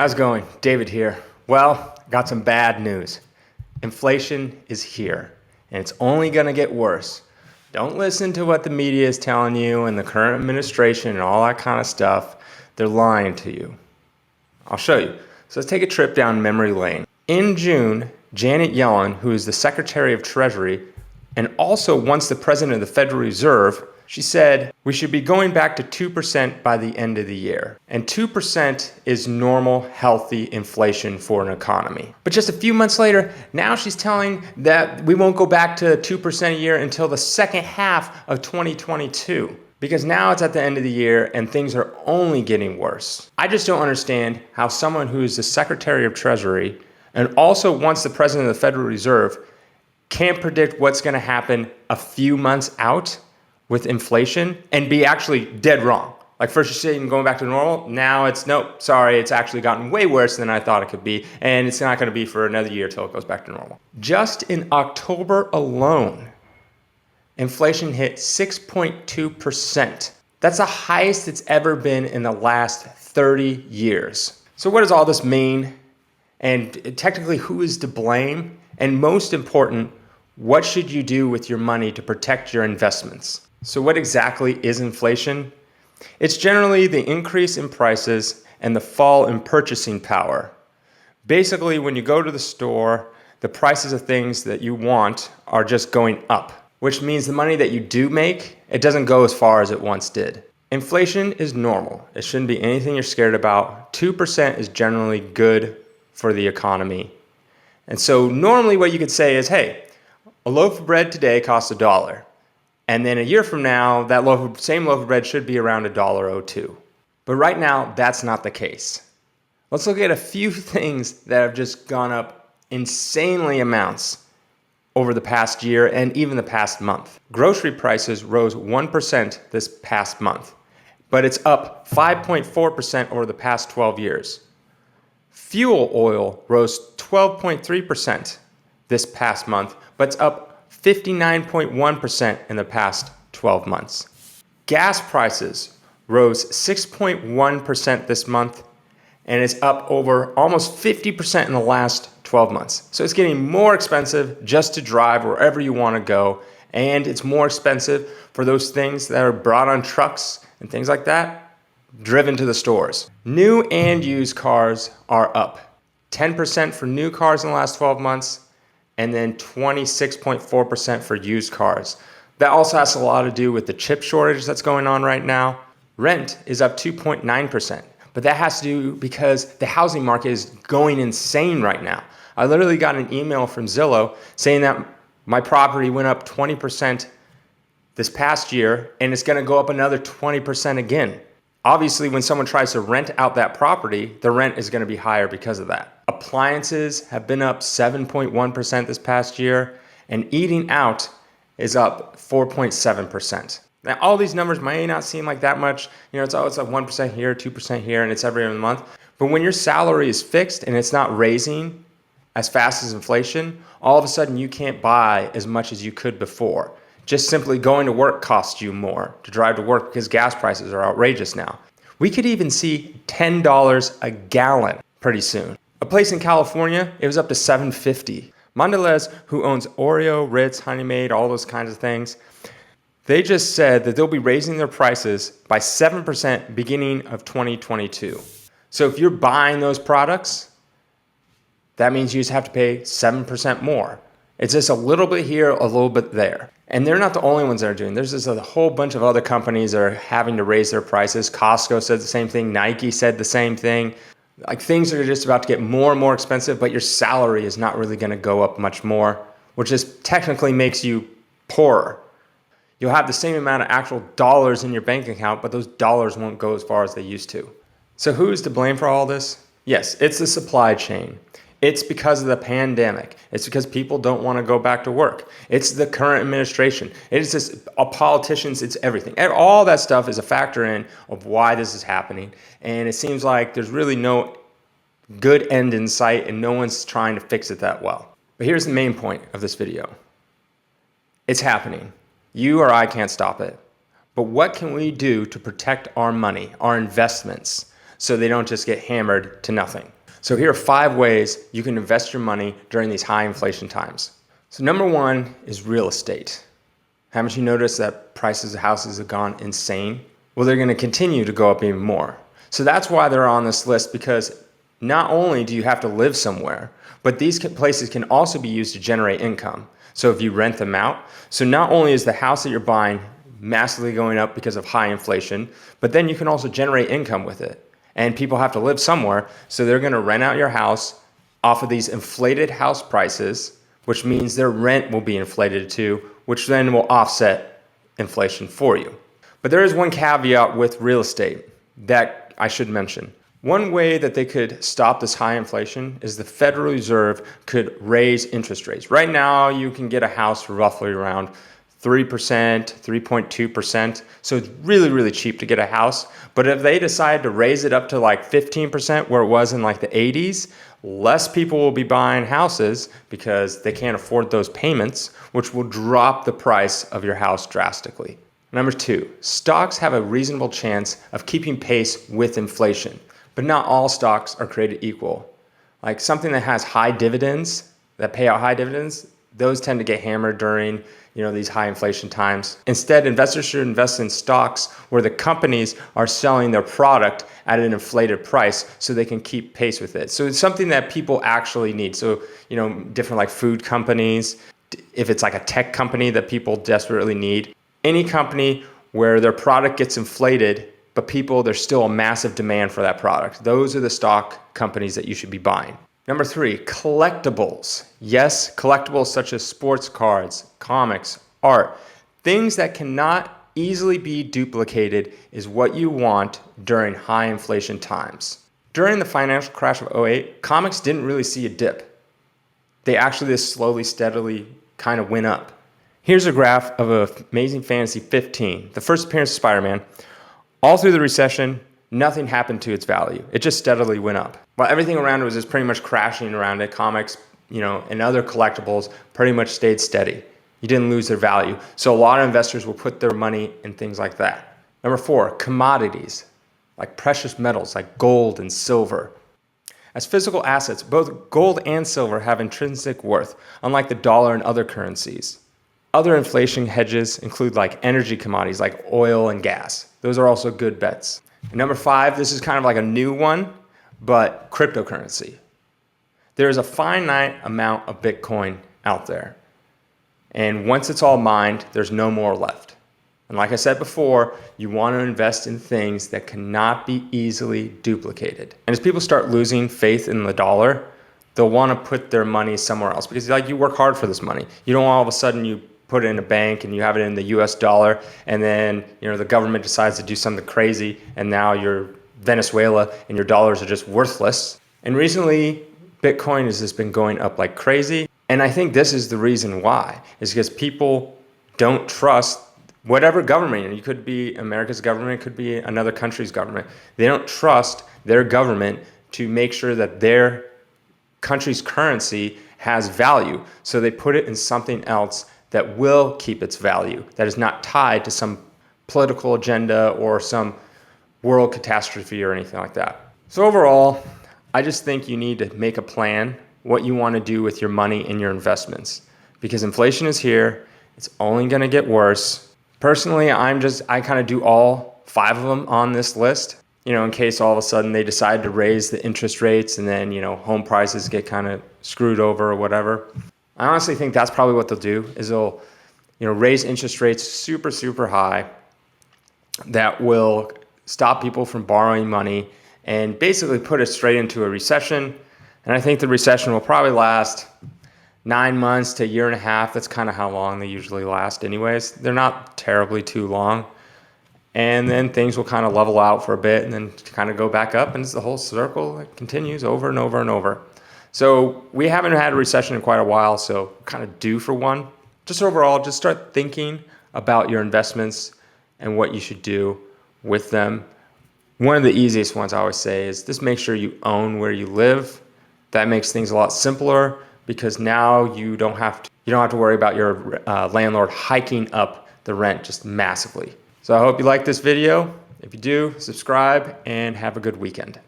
How's it going? David here. Well, got some bad news. Inflation is here, and it's only going to get worse. Don't listen to what the media is telling you and the current administration and all that kind of stuff. They're lying to you. I'll show you. So let's take a trip down memory lane. In June, Janet Yellen, who is the Secretary of Treasury and also once the President of the Federal Reserve, she said we should be going back to 2% by the end of the year. And 2% is normal, healthy inflation for an economy. But just a few months later, now she's telling that we won't go back to 2% a year until the second half of 2022. Because now it's at the end of the year and things are only getting worse. I just don't understand how someone who is the Secretary of Treasury and also once the President of the Federal Reserve can't predict what's going to happen a few months out with inflation and be actually dead wrong. Like first you're saying going back to normal, now it's nope, sorry, it's actually gotten way worse than I thought it could be, and it's not going to be for another year till it goes back to normal. Just in October alone, inflation hit 6.2%. That's the highest it's ever been in the last 30 years. So what does all this mean? And technically, who is to blame? And most important, what should you do with your money to protect your investments? So what exactly is inflation? It's generally the increase in prices and the fall in purchasing power. Basically, when you go to the store, the prices of things that you want are just going up, which means the money that you do make, it doesn't go as far as it once did. Inflation is normal. It shouldn't be anything you're scared about. 2% is generally good for the economy. And so normally what you could say is, hey, a loaf of bread today costs $1. And then a year from now, that same loaf of bread should be around $1.02. But right now, that's not the case. Let's look at a few things that have just gone up insanely amounts over the past year and even the past month. Grocery prices rose 1% this past month, but it's up 5.4% over the past 12 years. Fuel oil rose 12.3% this past month, but it's up 59.1% in the past 12 months. Gas prices rose 6.1% this month, and it's up over almost 50% in the last 12 months. So it's getting more expensive just to drive wherever you want to go, and it's more expensive for those things that are brought on trucks and things like that, driven to the stores. New and used cars are up 10% for new cars in the last 12 months, and then 26.4% for used cars. That also has a lot to do with the chip shortage that's going on right now. Rent is up 2.9%, but that has to do because the housing market is going insane right now. I literally got an email from Zillow saying that my property went up 20% this past year, and it's gonna go up another 20% again. Obviously, when someone tries to rent out that property, the rent is gonna be higher because of that. Appliances have been up 7.1% this past year, and eating out is up 4.7%. Now, all these numbers may not seem like that much. It's like 1% here, 2% here, and it's every other month. But when your salary is fixed and it's not raising as fast as inflation, all of a sudden you can't buy as much as you could before. Just simply going to work costs you more to drive to work because gas prices are outrageous now. We could even see $10 a gallon pretty soon. A place in California, it was up to $7.50. Mondelez, who owns Oreo, Ritz, Honey Maid, all those kinds of things, they just said that they'll be raising their prices by 7% beginning of 2022. So if you're buying those products, that means you just have to pay 7% more. It's just a little bit here, a little bit there. And they're not the only ones that are doing. There's just a whole bunch of other companies that are having to raise their prices. Costco said the same thing. Nike said the same thing. Like things are just about to get more and more expensive, but your salary is not really going to go up much more, which just technically makes you poorer. You'll have the same amount of actual dollars in your bank account, but those dollars won't go as far as they used to. So who's to blame for all this? Yes, it's the supply chain. It's because of the pandemic. It's because people don't want to go back to work. It's the current administration. It's just politicians. It's everything. All that stuff is a factor in of why this is happening. And it seems like there's really no good end in sight and no one's trying to fix it that well. But here's the main point of this video. It's happening. You or I can't stop it. But what can we do to protect our money, our investments, so they don't just get hammered to nothing. So here are 5 ways you can invest your money during these high inflation times. So number 1 is real estate. Haven't you noticed that prices of houses have gone insane? Well, they're going to continue to go up even more. So that's why they're on this list, because not only do you have to live somewhere, but these places can also be used to generate income. So if you rent them out, so not only is the house that you're buying massively going up because of high inflation, but then you can also generate income with it. And people have to live somewhere, so they're going to rent out your house off of these inflated house prices, which means their rent will be inflated too, which then will offset inflation for you. But there is one caveat with real estate that I should mention. One way that they could stop this high inflation is the Federal Reserve could raise interest rates. Right now, you can get a house for roughly around 3%, 3.2%. So it's really, really cheap to get a house. But if they decide to raise it up to like 15%, where it was in like the 80s, less people will be buying houses because they can't afford those payments, which will drop the price of your house drastically. Number 2, stocks have a reasonable chance of keeping pace with inflation, but not all stocks are created equal. Like something that has high dividends, that pay out high dividends, those tend to get hammered during these high inflation times. Instead, investors should invest in stocks where the companies are selling their product at an inflated price so they can keep pace with it. So it's something that people actually need. So, different like food companies, if it's like a tech company that people desperately need, any company where their product gets inflated, but there's still a massive demand for that product. Those are the stock companies that you should be buying. Number 3, collectibles. Yes, collectibles such as sports cards, comics, art, things that cannot easily be duplicated is what you want during high inflation times. During the financial crash of '08, comics didn't really see a dip. They actually just slowly, steadily kind of went up. Here's a graph of Amazing Fantasy 15, the first appearance of Spider-Man. All through the recession, nothing happened to its value. It just steadily went up. While everything around it was just pretty much crashing around it, comics, and other collectibles pretty much stayed steady. You didn't lose their value. So a lot of investors will put their money in things like that. Number 4, commodities, like precious metals, like gold and silver. As physical assets, both gold and silver have intrinsic worth, unlike the dollar and other currencies. Other inflation hedges include like energy commodities like oil and gas. Those are also good bets. And number 5, this is kind of like a new one, but cryptocurrency. There is a finite amount of Bitcoin out there. And once it's all mined, there's no more left. And like I said before, you want to invest in things that cannot be easily duplicated. And as people start losing faith in the dollar, they'll want to put their money somewhere else because you work hard for this money. You don't all of a sudden you put it in a bank and you have it in the US dollar and then the government decides to do something crazy and now you're Venezuela and your dollars are just worthless. And recently Bitcoin has just been going up like crazy. And I think this is the reason why, is because people don't trust whatever government. And it could be America's government, it could be another country's government. They don't trust their government to make sure that their country's currency has value. So they put it in something else that will keep its value, that is not tied to some political agenda or some world catastrophe or anything like that. So overall, I just think you need to make a plan what you want to do with your money and your investments, because inflation is here. It's only going to get worse. Personally, I kind of do all 5 of them on this list, in case all of a sudden they decide to raise the interest rates and then, home prices get kind of screwed over or whatever. I honestly think that's probably what they'll do, is they'll, raise interest rates super, super high that will stop people from borrowing money and basically put us straight into a recession. And I think the recession will probably last 9 months to a year and a half. That's kind of how long they usually last anyways. They're not terribly too long. And then things will kind of level out for a bit and then kind of go back up, and it's the whole circle that continues over and over and over. So we haven't had a recession in quite a while, so kind of due for one. Just overall, just start thinking about your investments and what you should do with them. One of the easiest ones I always say is just make sure you own where you live. That makes things a lot simpler because now you don't have to worry about your landlord hiking up the rent just massively. So I hope you like this video. If you do, subscribe and have a good weekend.